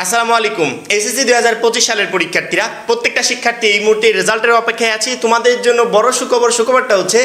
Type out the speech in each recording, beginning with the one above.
আসসালামু আলাইকুম। এসএসসি 2025 সালের পরীক্ষার্থীরা, প্রত্যেকটা শিক্ষার্থী এই মুহূর্তে রেজাল্টের অপেক্ষায় আছি। তোমাদের জন্য বড় সুখবরটা হচ্ছে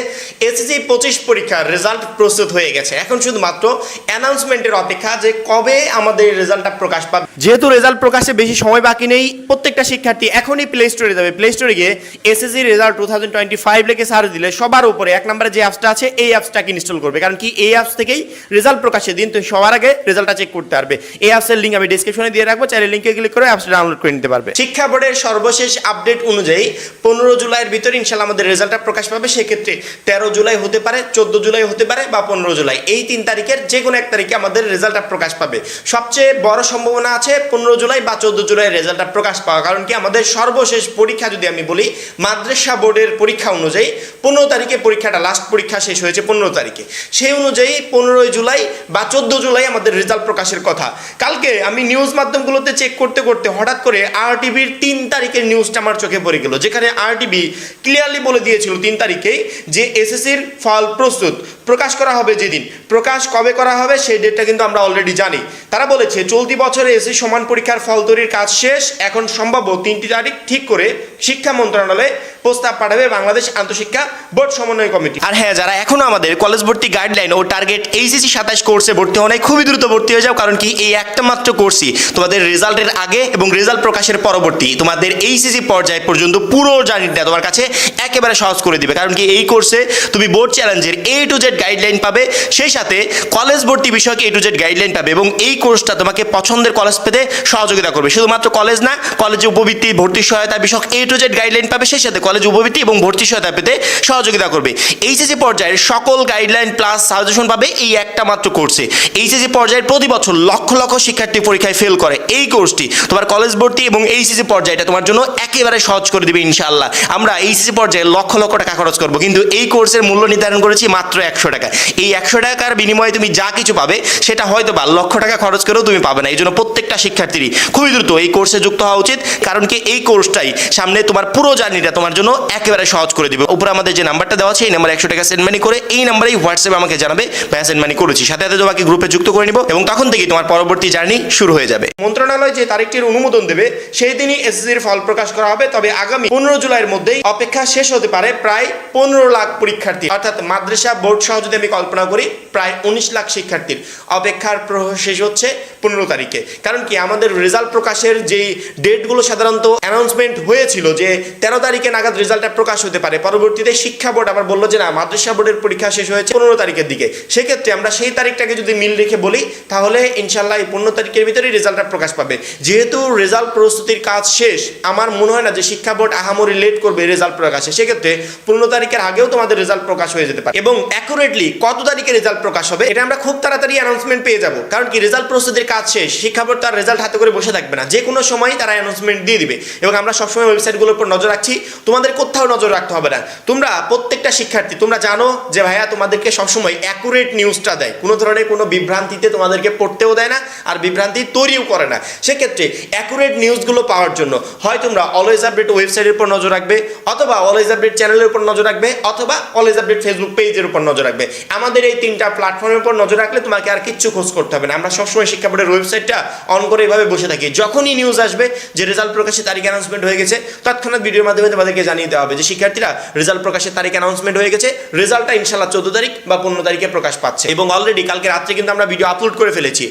এসএসসি 25 পরীক্ষার রেজাল্ট প্রস্তুত হয়ে গেছে। এখন শুধুমাত্র অ্যানাউন্সমেন্টের অপেক্ষা যে কবে আমাদের রেজাল্টটা প্রকাশ পাবে। যেহেতু রেজাল্ট প্রকাশে বেশি সময় বাকি নেই, প্রত্যেকটা শিক্ষার্থী এখনই প্লে স্টোরে যাবে। প্লে স্টোরে গিয়ে এসএসসি রেজাল্ট 2025 লিখে সার্চ দিলে সবার উপরে এক নম্বরে যে অ্যাপসটা আছে এই অ্যাপসটাকে ইনস্টল করবে, কারণ কি এই অ্যাপস থেকেই রেজাল্ট প্রকাশের দিন তুমি সবার আগে রেজাল্টটা চেক করতে পারবে। এই অ্যাপসের লিঙ্ক আমি ডেসক্রিপশনে দিয়ে রাখবো, চাইলে লিঙ্কে ক্লিক করে অ্যাপসটা ডাউনলোড করে নিতে পারবে। শিক্ষা বোর্ডের সর্বশেষ আপডেট অনুযায়ী 15 জুলাইয়ের ভিতরে ইনশাআল্লাহ আমাদের রেজাল্টটা প্রকাশ পাবে। সেক্ষেত্রে 13 জুলাই হতে পারে, 14 জুলাই হতে পারে বা 15 জুলাই, এই 3 তারিখের যে কোনো এক তারিখে আমাদের রেজাল্টটা প্রকাশ পাবে। সবচেয়ে বড় সম্ভাবনা আছে 15 জুলাই বা 14 জুলাই রেজাল্টটা প্রকাশ পাওয়া, কারণ কি আমাদের সর্বশেষ পরীক্ষা যদি আমি বলি মাদ্রাসা বোর্ডের পরীক্ষা অনুযায়ী 15 তারিখে পরীক্ষাটা লাস্ট পরীক্ষা শেষ হয়েছে 15 তারিখে। সেই অনুযায়ী 15 জুলাই বা 14 জুলাই আমাদের রেজাল্ট প্রকাশের কথা। কালকে আমি নিউজ মাধ্যমগুলোতে চেক করতে করতে হঠাৎ করে আরটিভির 3 তারিখের নিউজটা আমার চোখে পড়ে গেল, যেখানে আরটিভি ক্লিয়ারলি বলে দিয়েছিল 3 তারিখেই যে এসএসসির ফল প্রস্তুত, প্রকাশ করা হবে। যেদিন প্রকাশ কবে করা হবে সেই ডেটটা কিন্তু আমরা অলরেডি জানি। তারা বলেছে চলতি বছরে এসএসসি সমান পরীক্ষার ফল তৈরির কাজ শেষ, এখন সম্ভাব্য 3টি তারিখ ঠিক করে শিক্ষা মন্ত্রণালয়ে প্রস্তাব পাঠাবে বাংলাদেশ আন্তঃশিক্ষা বোর্ড সমন্বয় কমিটি। আর হ্যাঁ, যারা এখনো আমাদের কলেজ ভর্তি গাইডলাইন ও টার্গেট এইচএসসি 27 কোর্সে ভর্তি হওয়া নাই, খুবই দ্রুত ভর্তি হয়ে যাও, কারণ কি এই একটা মাত্র কোর্সই তোমাদের রেজাল্টের আগে এবং রেজাল্ট প্রকাশের পরবর্তী তোমাদের এইচএসসি পর্যায় পর্যন্ত পুরো জার্নিটা তোমার কাছে একেবারে সহজ করে দিবে। কারণ কি এই কোর্সে তুমি বোর্ড চ্যালেঞ্জের A to Z গাইডলাইন পাবে, সেই সাথে কলেজ ভর্তি বিষয়কে A to Z গাইডলাইন পাবে, এবং এই কোর্সটা তোমাকে পছন্দের কলেজ পেতে সহযোগিতা করবে। শুধুমাত্র কলেজ না, কলেজে উপবৃত্তি, ভর্তি সহায়তা বিষয়ক A to Z গাইডলাইন পাবে, সেই সাথে কলেজ উপবৃত্তি এবং ভর্তি সহায়তা পেতে সহযোগিতা করবে। এইচএসসি পর্যায়ের সকল গাইডলাইন প্লাস সাজেশন পাবে এই একটা মাত্র কোর্সে। এইচএসসি পর্যায়ের প্রতি বছর লক্ষ লক্ষ শিক্ষার্থী পরীক্ষায় ফেল করে, এই কোর্সটি তোমার কলেজ ভর্তি এবং এইচএসসি পর্যায়টা তোমার জন্য একেবারে সহজ করে দিবে ইনশাআল্লাহ। আমরা এইচএসসি পর্যায়ে লক্ষ লক্ষ টাকা খরচ করব, কিন্তু এই কোর্সের মূল্য নির্ধারণ করেছি মাত্র 100 টাকা। এই 100 টাকার বিনিময়ে তুমি যা কিছু পাবে সেটা হয়তো বা লক্ষ টাকা খরচ করেও তুমি পাবে না। এই জন্য প্রত্যেকটা শিক্ষার্থীরই খুবই দ্রুত এই কোর্সে যুক্ত হওয়া উচিত, কারণ কি এই কোর্সটাই সামনে তোমার পুরো জার্নিটা তোমার জন্য একেবারে সহজ করে দিবে। উপরে আমাদের যে নাম্বারটা দেওয়া আছে এই নাম্বারে 100 টাকা সেন্ড মানি করে এই নাম্বারেই হোয়াটসঅ্যাপে আমাকে জানাবে ভাইয়া সেন্ড মানি করেছি, সাথে সাথে তোমাকে গ্রুপে যুক্ত করে নিব, এবং তখন থেকেই তোমার পরবর্তী জার্নি শুরু হয়ে যাবে। মন্ত্রণালয় যে তারিখটির অনুমোদন দেবে সেই দিনই এসএসসির ফল প্রকাশ করা হবে। তবে আগামী 15 জুলাইয়ের মধ্যেই অপেক্ষা শেষ হতে পারে প্রায় 15 লাখ পরীক্ষার্থী, অর্থাৎ মাদ্রাসা বোর্ড সহ যদি আমি কল্পনা করি প্রায় 19 লাখ শিক্ষার্থীর অপেক্ষার শেষ হচ্ছে 15 তারিখে। কারণ কি আমাদের রেজাল্ট প্রকাশের যেই ডেটগুলো সাধারণত অ্যানাউন্সমেন্ট হয়েছিল যে 13 তারিখে নাগাদ রেজাল্টটা প্রকাশ হতে পারে, পরবর্তীতে শিক্ষা বোর্ড আবার বললো যে না, মাদ্রাসা বোর্ডের পরীক্ষা শেষ হয়েছে 15 তারিখের দিকে। সেক্ষেত্রে আমরা সেই তারিখটাকে যদি মিল রেখে বলি তাহলে ইনশাল্লাহ এই 15 তারিখের ভিতরেই রেজাল্টটা প্রকাশ পাবে। যেহেতু রেজাল্ট প্রস্তুতির কাজ শেষ, আমার মনে হয় না যে শিক্ষা বোর্ড আহামরি লেট করবে রেজাল্ট প্রকাশে। সেক্ষেত্রে 15 তারিখের আগেও তোমাদের রেজাল্ট প্রকাশ হয়ে যেতে পারে, এবং অ্যাকুরেটলি কত তারিখে রেজাল্ট প্রকাশ হবে এটা আমরা খুব তাড়াতাড়ি অ্যানাউন্সমেন্ট পেয়ে যাব। কারণ কি রেজাল্ট প্রস্তুতির কাজ শেষ, শিক্ষা বোর্ড তার রেজাল্ট হাতে করে বসে থাকবে না, যে কোনো সময় তারা অ্যানাউন্সমেন্ট দিয়ে দিবে। এবং আমরা সবসময় ওয়েবসাইটগুলোর উপর নজর রাখছি, তোমাদের কোথাও নজর রাখতে হবে না। তোমরা প্রত্যেকটা শিক্ষার্থী তোমরা জানো যে ভাইয়া তোমাদেরকে সবসময় অ্যাকুরেট নিউজটা দেয়, কোনো ধরনের কোনো বিভ্রান্তিতে তোমাদেরকে পড়তেও দেয় না আর বিভ্রান্তি তৈরিও করে না। সেক্ষেত্রে অ্যাকুরেট নিউজগুলো পাওয়ার জন্য হয় তোমরা অলওয়েজ আপডেট ওয়েবসাইটের উপর নজর রাখবে, অথবা অলওয়েজ আপডেট চ্যানেলের উপর নজর রাখবে, অথবা অলওয়েজ আপডেট ফেসবুক পেজের উপর নজর রাখবে। আমাদের এই 3টা প্ল্যাটফর্মের উপর নজর রাখলে তোমাকে আর কিচ্ছু খোঁজ করতে হবে না। আমরা সবসময় শিক্ষা বোর্ডের ওয়েবসাইটটা অন করে এভাবে বসে থাকি, যখনই নিউজ আসবে যে রেজাল্ট প্রকাশের তারিখ অ্যানাউন্সমেন্ট হয়ে গেছে তৎক্ষণাৎ ভিডিওর মাধ্যমে তোমাদেরকে জানিয়ে দেওয়া হবে যে শিক্ষার্থীরা রেজাল্ট প্রকাশের তারিখ অ্যানাউন্সমেন্ট হয়ে গেছে, রেজাল্টটা ইনশাআল্লাহ 14 তারিখ বা 15 তারিখে প্রকাশ পাচ্ছে। এবং অলরেডি কালকে রাত্রে কিন্তু আমরা ভিডিও আপলোড করে ফেলেছি।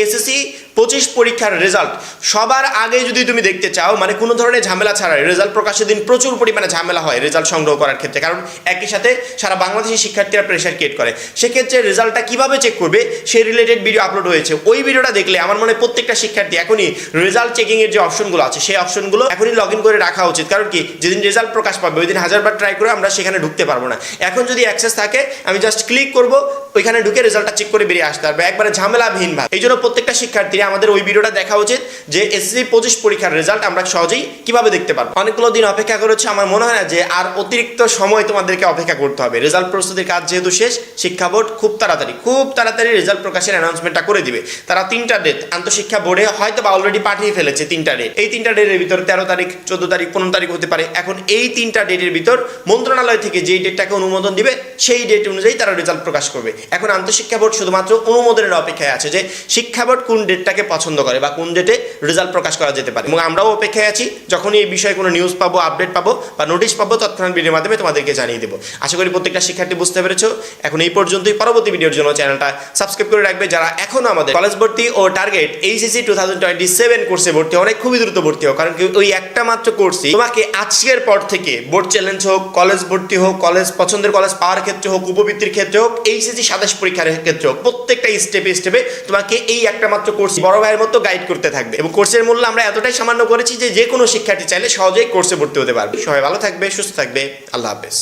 এসএসসি 25 পরীক্ষার রেজাল্ট সবার আগে যদি তুমি দেখতে চাও, মানে কোনো ধরনের ঝামেলা ছাড়াই, রেজাল্ট প্রকাশের দিন প্রচুর পরিমাণে ঝামেলা হয় রেজাল্ট সংগ্রহ করার ক্ষেত্রে, কারণ একই সাথে সারা বাংলাদেশি শিক্ষার্থীরা প্রেশার ক্রিয়েট করে। সেক্ষেত্রে রেজাল্টটা কিভাবে চেক করবে সেই রিলেটেড ভিডিও আপলোড হয়েছে। ওই ভিডিওটা দেখলে আমার মনে হয় প্রত্যেকটা শিক্ষার্থী এখনই রেজাল্ট চেকিং এর যে অপশনগুলো আছে সেই অপশনগুলো এখনই লগ ইন করে রাখা উচিত। কারণ কি যেদিন রেজাল্ট প্রকাশ পাবে ওই দিন 1000বার ট্রাই করে আমরা সেখানে ঢুকতে পারবো না। এখন যদি অ্যাক্সেস থাকে আমি জাস্ট ক্লিক করব, ওইখানে ঢুকে রেজাল্টটা চেক করে বেরিয়ে আসতে পারবে একবারে ঝামেলাবিহীন ভাবে। এই জন্য প্রত্যেকটা শিক্ষার্থীরা আমাদের ওই ভিডিওটা দেখা উচিত যে এসএসসি 25 পরীক্ষার রেজাল্ট আমরা সহজেই কিভাবে দেখতে পারবো। অনেকগুলো দিন অপেক্ষা করেছে, আমার মনে হয় না যে আর অতিরিক্ত সময় তোমাদেরকে অপেক্ষা করতে হবে। রেজাল্ট প্রস্তুতির কাজ যেহেতু শেষ, শিক্ষা বোর্ড খুব তাড়াতাড়ি রেজাল্ট প্রকাশের অ্যানাউন্সমেন্টটা করে দিবে। তারা 3টা ডেট আন্তঃশিক্ষা বোর্ডে হয়তো বা অলরেডি পাঠিয়ে ফেলেছে 3টা ডেট। এই 3টা ডেটের ভিতর 13 তারিখ, 14 তারিখ, 15 তারিখ হতে পারে। এখন এই 3টা ডেটের ভিতর মন্ত্রণালয় থেকে যেই ডেটটাকে অনুমোদন দিবে সেই ডেট অনুযায়ী তারা রেজাল্ট প্রকাশ করবে। এখন আন্তঃশিক্ষা বোর্ড শুধুমাত্র অনুমোদনের অপেক্ষায় আছে যে শিক্ষা বোর্ড কোন ডেটটা ডেটটাকে পছন্দ করে বা কোন ডেটে রেজাল্ট প্রকাশ করা যেতে পারে। এবং আমরাও অপেক্ষায় আছি, যখনই এই বিষয়ে কোনো নিউজ পাবো, আপডেট পাবো বা নোটিশ পাবো, তৎক্ষণাৎ ভিডিওর মাধ্যমে তোমাদেরকে জানিয়ে দেবো। আশা করি প্রত্যেকটা শিক্ষার্থী বুঝতে পেরেছো। এখন এই পর্যন্তই, পরবর্তী ভিডিওর জন্য চ্যানেলটা সাবস্ক্রাইব করে রাখবে। যারা এখনো আমাদের কলেজ ভর্তি ও টার্গেট এইচএসসি 2027 কোর্সে ভর্তি অনেক খুবই দ্রুত ভর্তি হোক, কারণ ওই একটা মাত্র কোর্সই তোমাকে আজকের পর থেকে বোর্ড চ্যালেঞ্জ হোক, কলেজ ভর্তি হোক, কলেজ পছন্দের কলেজ পাওয়ার ক্ষেত্রে হোক, উপবৃত্তির ক্ষেত্রে হোক, এইচএসসি 27 পরীক্ষার ক্ষেত্রে হোক, প্রত্যেকটা স্টেপে স্টেপে তোমাকে এই একটা মাত্র কোর্স বড় ভাইয়ের মতো গাইড করতে থাকবে। এবং কোর্সের মূল্য আমরা এতটাই সামান্য করেছি যে যে কোনো শিক্ষার্থী চাইলে সহজেই কোর্সে ভর্তি হতে পারবে। সবাই ভালো থাকবে, সুস্থ থাকবে, আল্লাহ হাফেজ।